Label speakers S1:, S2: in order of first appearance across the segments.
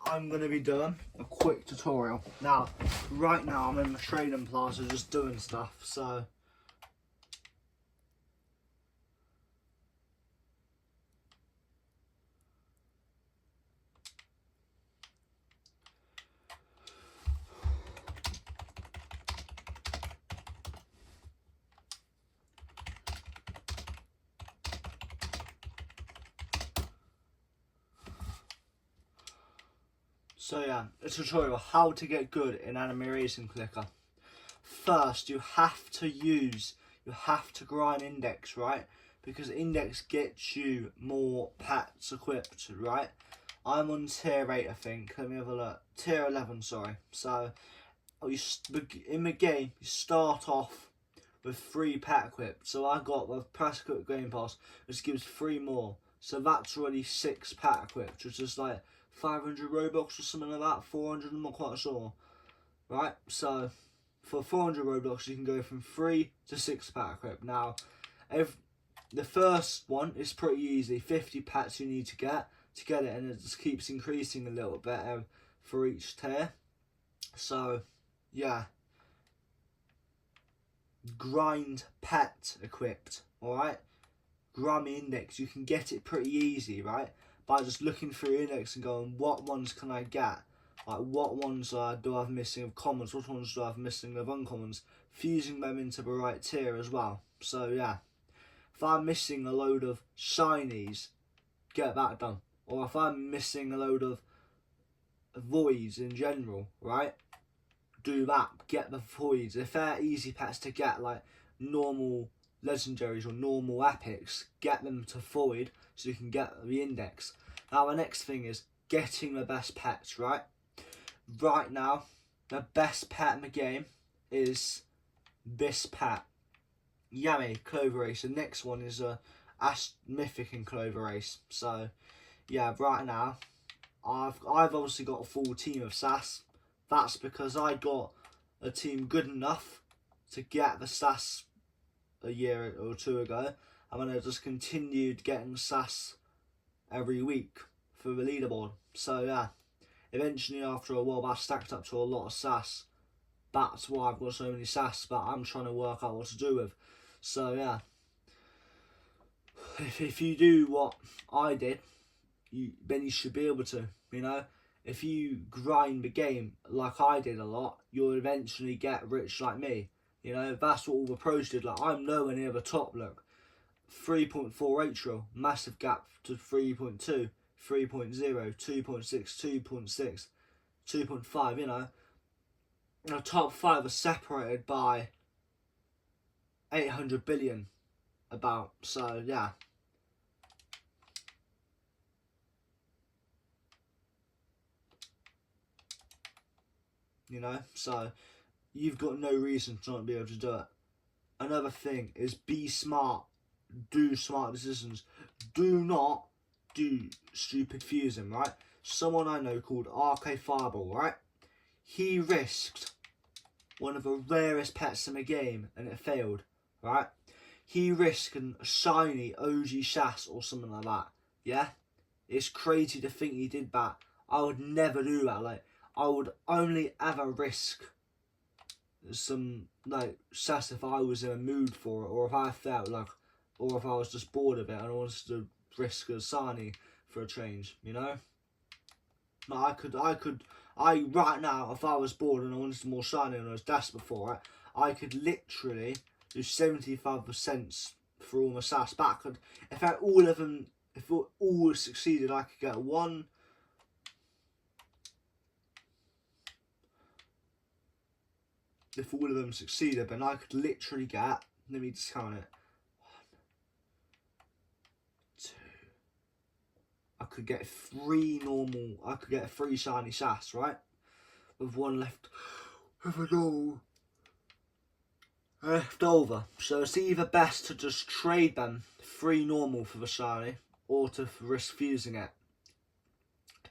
S1: I'm going to be doing a quick tutorial. Now, right now I'm in the trading plaza just doing stuff, so... So yeah, a tutorial how to get good in Anime Racing Clicker. First, you have to grind index, right? Because index gets you more pets equipped, right? I'm on tier 8, I think. Let me have a look. Tier 11, sorry. So, in the game, you start off with 3 pet equipped. So I got the press equipped game pass, which gives 3 more. So that's already 6 pet equipped, which is like 500 Robux or something like that. 400, I'm not quite sure. Right? So, for 400 Robux, you can go from 3 to 6 pet equipped. Now, the first one is pretty easy. 50 pets you need to get it, and it just keeps increasing a little bit for each tier. So, yeah. Grind pet equipped, alright? Grind the index, you can get it pretty easy, right? By just looking through your index and going, what ones can I get? Like, what ones do I have missing of commons? What ones do I have missing of uncommons? Fusing them into the right tier as well. So, yeah. If I'm missing a load of shinies, get that done. Or if I'm missing a load of voids in general, right? Do that. Get the voids. If they're easy pets to get, like normal legendaries or normal epics, get them to void so you can get the index. Now the next thing is getting the best pets, right? Right now, the best pet in the game is this pet. Yummy, Clover Race. The next one is Ash Mythic and Clover Race. So, yeah, right now, I've obviously got a full team of SAS. That's because I got a team good enough to get the SAS a year or 2 ago. And then I just continued getting SAS every week for the leaderboard. So, yeah, eventually after a while, I stacked up to a lot of SAS. That's why I've got so many SAS that I'm trying to work out what to do with. So, yeah. If you do what I did, then you should be able to, you know. If you grind the game like I did a lot, you'll eventually get rich like me. You know, that's what all the pros did. Like, I'm nowhere near the top, look. 3.4 Rachel, massive gap to 3.2, 3.0, 2.6, 2.6, 2.5, you know. The top 5 are separated by 800 billion about, so yeah. You know, so you've got no reason to not be able to do it. Another thing is be smart. Do smart decisions. Do not do stupid fusing, right? Someone I know called RK Fireball, right? He risked one of the rarest pets in the game and it failed, right? He risked a shiny OG SAS or something like that, yeah? It's crazy to think he did that. I would never do that, like, I would only ever risk some like SAS if I was in a mood for it, or if I felt like, or if I was just bored of it and I wanted to risk a Sani for a change, you know. Like I right now, if I was bored and I wanted more shiny and I was desperate for it, I could literally do 75% for all my SAS back. If all of them, if all succeeded, I could get one. If all of them succeeded, then I could literally get, let me just count it, 1, 2, I could get 3 normal, I could get 3 shiny SAS, right? With 1 left, with a normal left over. So it's either best to just trade them 3 normal for the shiny, or to risk fusing it.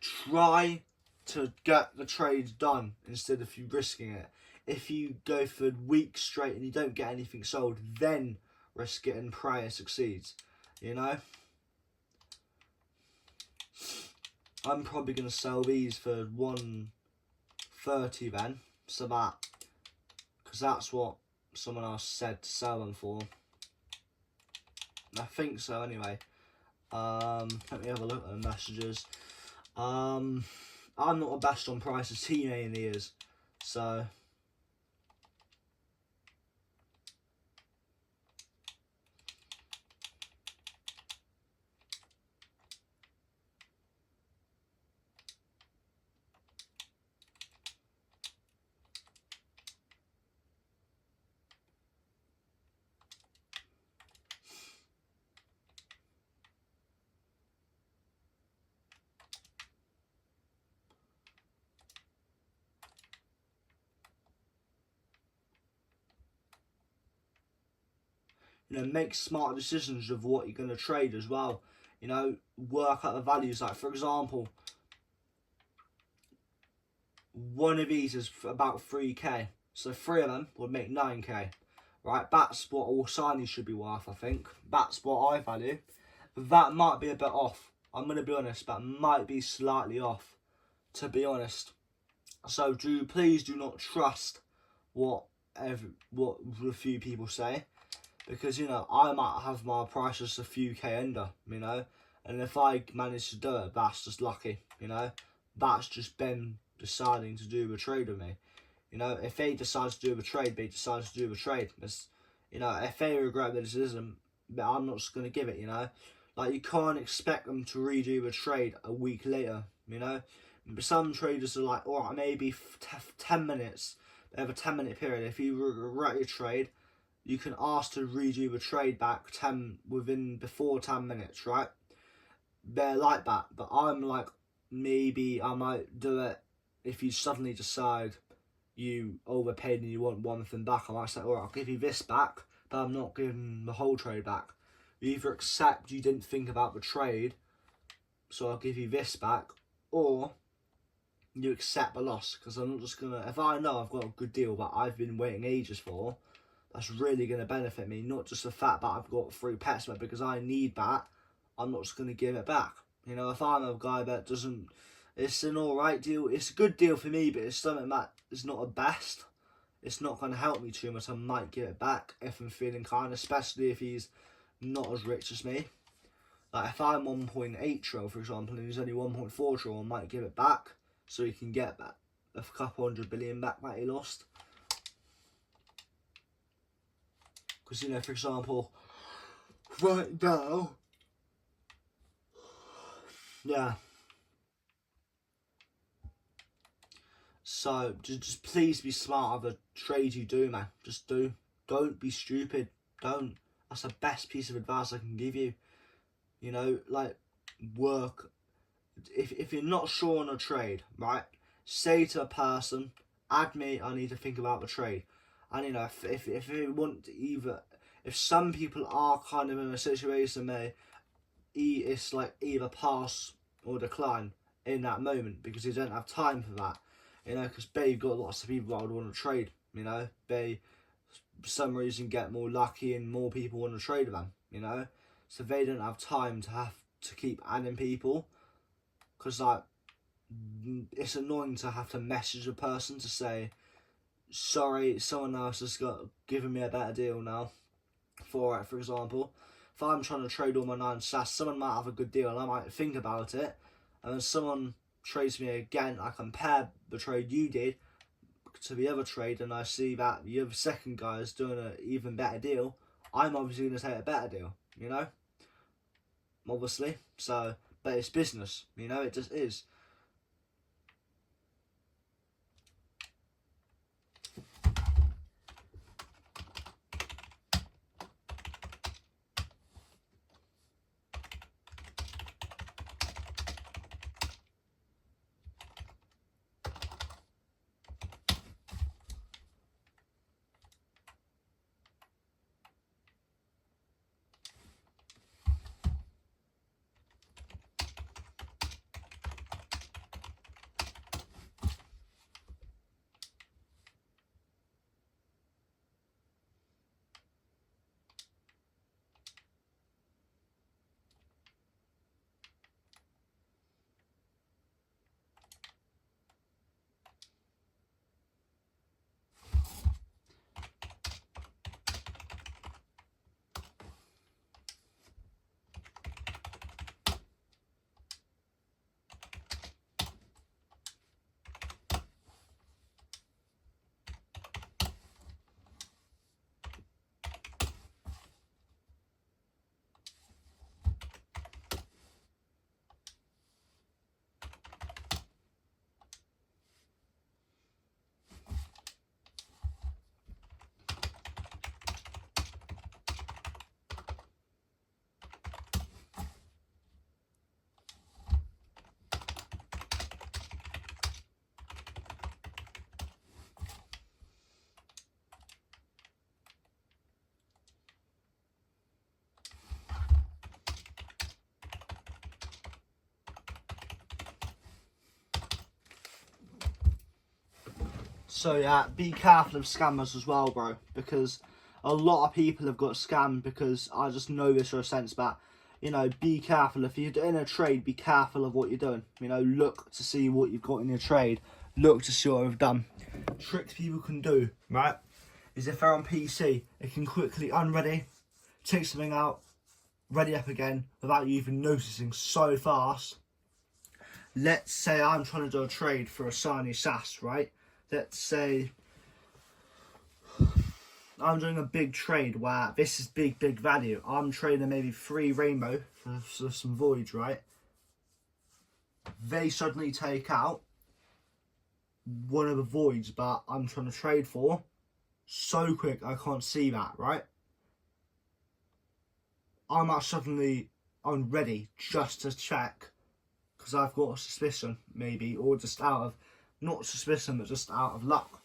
S1: Try to get the trade done instead of you risking it. If you go for weeks straight and you don't get anything sold, then risk it and pray it succeeds, you know. I'm probably going to sell these for 130 then. So that, because that's what someone else said to sell them for. I think so anyway. Let me have a look at the messages. I'm not the best on prices, he mainly is. So you know, make smart decisions of what you're going to trade as well. You know, work out the values. Like, for example, one of these is about 3k. So 3 of them would make 9k. Right, that's what all signings should be worth, I think. That's what I value. That might be a bit off. I'm going to be honest, that might be slightly off, to be honest. So please do not trust what a few people say. Because, you know, I might have my prices a few K under, you know. And if I manage to do it, that's just lucky, you know. That's just them deciding to do a trade with me. You know, if they decide to do a trade, they decide to do a trade. It's, you know, if they regret their decision, I'm not just going to give it, you know. Like, you can't expect them to redo a trade a week later, you know. But some traders are like, alright, maybe 10 minutes. They have a 10-minute period. If you regret your trade, you can ask to redo the trade back before 10 minutes, right? They're like that, but I'm like, maybe I might do it if you suddenly decide you overpaid and you want one thing back. I might say, alright, I'll give you this back, but I'm not giving the whole trade back. You either accept you didn't think about the trade, so I'll give you this back, or you accept the loss, because I'm not just gonna, if I know I've got a good deal that I've been waiting ages for, that's really going to benefit me, not just the fact that I've got 3 pets, but because I need that, I'm not just going to give it back. You know, if I'm a guy that doesn't, it's an alright deal, it's a good deal for me, but it's something that is not the best, it's not going to help me too much, I might give it back if I'm feeling kind, especially if he's not as rich as me. Like, if I'm 1.8 trill, for example, and he's only 1.4 trill, I might give it back, so he can get that a couple 100 billion back that he lost. Because, you know, for example, right now, yeah. So, just please be smart of the trade you do, man. Just do. Don't be stupid. Don't. That's the best piece of advice I can give you. You know, like, work. If you're not sure on a trade, right, say to a person, add me, I need to think about the trade. And, you know, if you want to either, if some people are kind of in a situation where it's like either pass or decline in that moment because they don't have time for that, you know, because they've got lots of people that would want to trade, you know, they for some reason get more lucky and more people want to trade with them, you know, so they don't have time to have to keep adding people, because like it's annoying to have to message a person to say, sorry, someone else has given me a better deal now for it. For example, if I'm trying to trade all my 9 sats, someone might have a good deal and I might think about it, and then someone trades me again, I compare the trade you did to the other trade and I see that the other second guy is doing an even better deal, I'm obviously going to take a better deal, you know, obviously. So, but it's business, you know, it just is. So yeah, be careful of scammers as well, bro, because a lot of people have got scammed. Because I just know this for a sense that, you know, be careful. If you're doing a trade, be careful of what you're doing. You know, look to see what you've got in your trade. Look to see what you've done. Tricks people can do, right, is if they're on PC, they can quickly unready, take something out, ready up again without you even noticing so fast. Let's say I'm trying to do a trade for a Asani SAS, right? Let's say I'm doing a big trade where this is big value. I'm trading maybe 3 rainbow for some voids, right? They suddenly take out one of the voids that I'm trying to trade for. So quick, I can't see that, right? I'm not suddenly ready just to check because I've got a suspicion, maybe, or just out of, not suspicion, but just out of luck,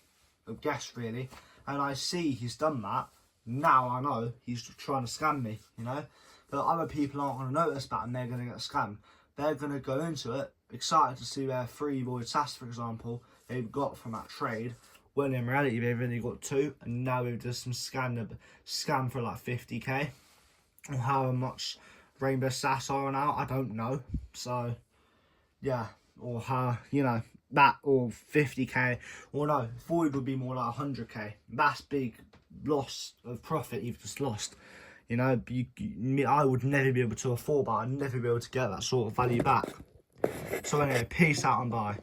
S1: a guess really. And I see he's done that. Now I know he's trying to scam me, you know. But other people aren't going to notice that and they're going to get scammed. They're going to go into it excited to see their 3 void SAS, for example, they've got from that trade. When in reality they've only got 2, and now they've done some scam for like 50k. Or how much Rainbow SAS are now, I don't know. So yeah, or how, you know, that, or 50k, or no, void would be more like 100k. That's big loss of profit you've just lost. You know, I would never be able to afford that. I'd never be able to get that sort of value back. So anyway, peace out and bye.